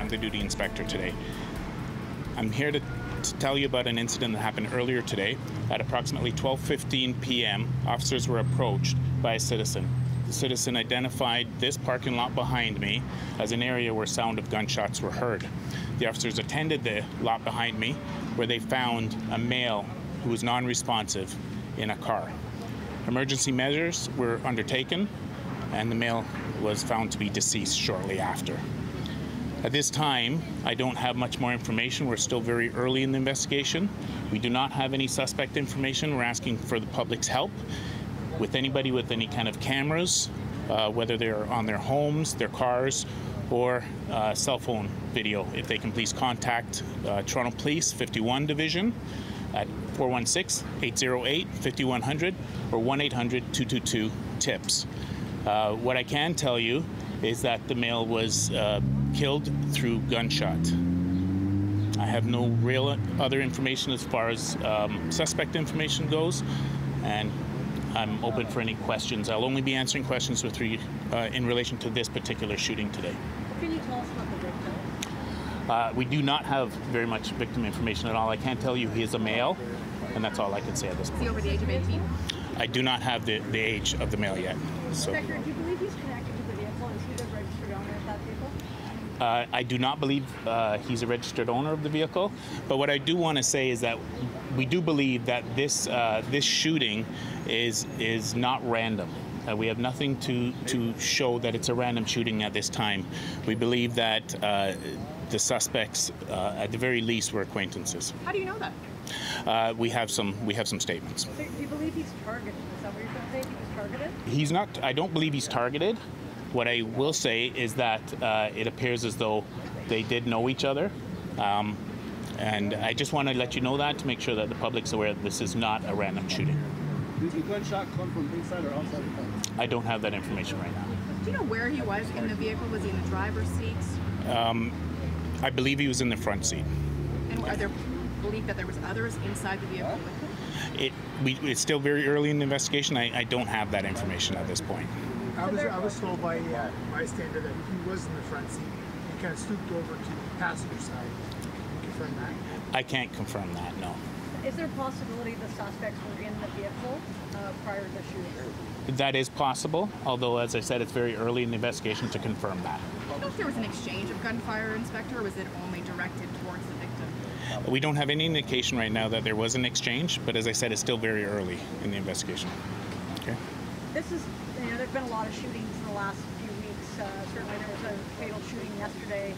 on-the-duty inspector today. I'm here to tell you about an incident that happened earlier today. At approximately 12:15 p.m., officers were approached by a citizen. The citizen identified this parking lot behind me as an area where sound of gunshots were heard. The officers attended the lot behind me, where they found a male who was non-responsive in a car. Emergency measures were undertaken, and the male was found to be deceased shortly after. At this time, I don't have much more information. We're still very early in the investigation. We do not have any suspect information. We're asking for the public's help with anybody with any kind of cameras, whether they're on their homes, their cars, or cell phone video. If they can please contact Toronto Police 51 Division at 416-808-5100 or 1-800-222-TIPS. What I can tell you is that the male was killed through gunshot. I have no real other information as far as suspect information goes, and I'm open for any questions. I'll only be answering questions with in relation to this particular shooting today. What can you tell us about the victim? We do not have very much victim information at all. I can tell you he is a male, and that's all I can say at this point. Is he over the age of 18? I do not have the age of the male yet. So. Inspector, do you believe he's connected to the vehicle? Is he the registered owner of that vehicle? I do not believe he's a registered owner of the vehicle, but what I do want to say is that we do believe that this shooting is not random. We have nothing to show that it's a random shooting at this time. We believe that the suspects, at the very least, were acquaintances. How do you know that? We have some statements. Do you believe he's targeted? Is that what you're saying? He was targeted? He's not. I don't believe he's targeted. What I will say is that it appears as though they did know each other. And I just want to let you know that to make sure that the public's aware that this is not a random shooting. Did the gunshot come from inside or outside the car? I don't have that information right now. Do you know where he was in the vehicle? Was he in the driver's seat? I believe he was in the front seat. And are there belief that there was others inside the vehicle with him? It's still very early in the investigation. I don't have that information at this point. I was told by a bystander that he was in the front seat. He kind of stooped over to the passenger side. Can you confirm that? I can't confirm that, no. Is there a possibility the suspects were in the vehicle prior to the shooting? That is possible, although, as I said, it's very early in the investigation to confirm that. Do you know if there was an exchange of gunfire, Inspector, or was it only directed towards the victim? We don't have any indication right now that there was an exchange, but as I said, it's still very early in the investigation. Okay. This is, there's been a lot of shootings in the last few weeks. Certainly there was a fatal shooting yesterday.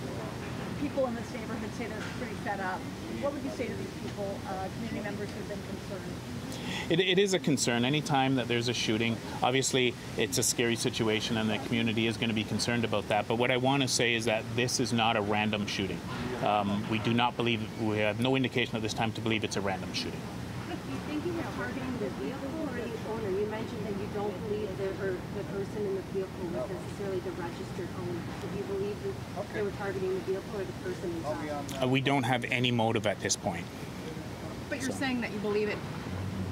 People in this neighborhood say they're pretty fed up. What would you say to these people, community members who've been concerned? It is a concern. Anytime that there's a shooting, obviously it's a scary situation and the community is going to be concerned about that. But what I want to say is that this is not a random shooting. We do not believe, we have no indication at this time to believe it's a random shooting. Do you think he was targeting the vehicle or the owner? You mentioned that you don't believe the person in the vehicle was necessarily the registered owner. Do you believe that they were targeting the vehicle or the person inside? We don't have any motive at this point. But you're saying that you believe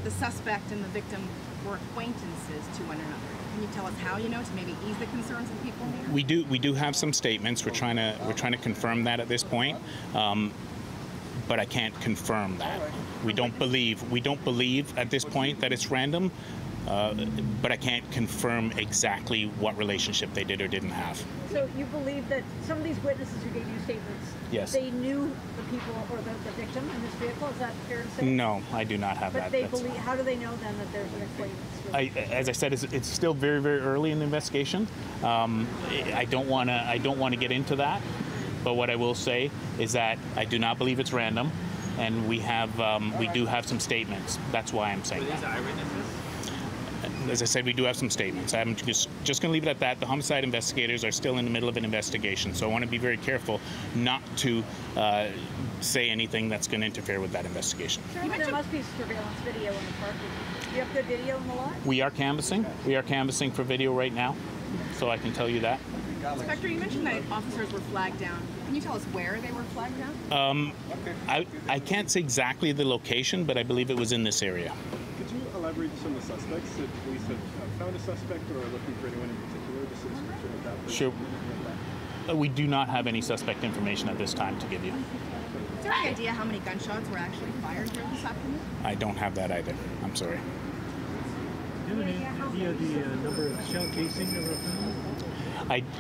the suspect and the victim were acquaintances to one another. Can you tell us how you know, to maybe ease the concerns of people here? We do have some statements. We're trying to confirm that at this point. But I can't confirm that. We don't believe at this point that it's random, but I can't confirm exactly what relationship they did or didn't have. So you believe that some of these witnesses who gave you statements, yes, they knew the people or the victim in this vehicle? Is that fair to say? No, I do not have that. But they believe. How do they know then that there's an acquaintance? As I said, it's still very, very early in the investigation. I don't want to get into that. But what I will say is that I do not believe it's random, and we do have some statements. That's why I'm saying that. As I said, we do have some statements. I'm just going to leave it at that. The homicide investigators are still in the middle of an investigation, so I want to be very careful not to say anything that's going to interfere with that investigation. There must be surveillance video in the parking. Do you have good video in the lot? We are canvassing. We are canvassing for video right now, so I can tell you that. Inspector, you mentioned that officers were flagged down. Can you tell us where they were flagged down? I can't say exactly the location, but I believe it was in this area. Could you elaborate just on the suspects? If police have found a suspect or are looking for anyone in particular, just a description of that person? Sure. We do not have any suspect information at this time to give you. Is there any idea how many gunshots were actually fired here this afternoon? I don't have that either. I'm sorry. Do you have any idea the number of shell casings that were found?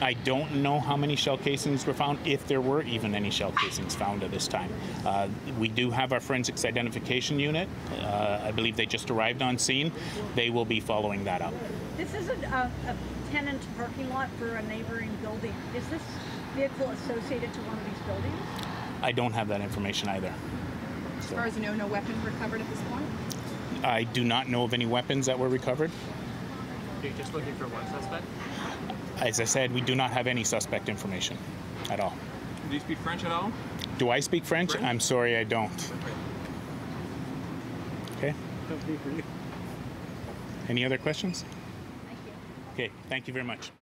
I don't know how many shell casings were found, if there were even any shell casings found at this time. We do have our forensics identification unit. I believe they just arrived on scene. They will be following that up. This is a tenant parking lot for a neighboring building. Is this vehicle associated to one of these buildings? I don't have that information either. As far as you know, no weapons recovered at this point? I do not know of any weapons that were recovered. You're just looking for one suspect? As I said, we do not have any suspect information at all. Do you speak French at all? Do I speak French? I'm sorry, I don't. Okay. Any other questions? Thank you. Okay, thank you very much.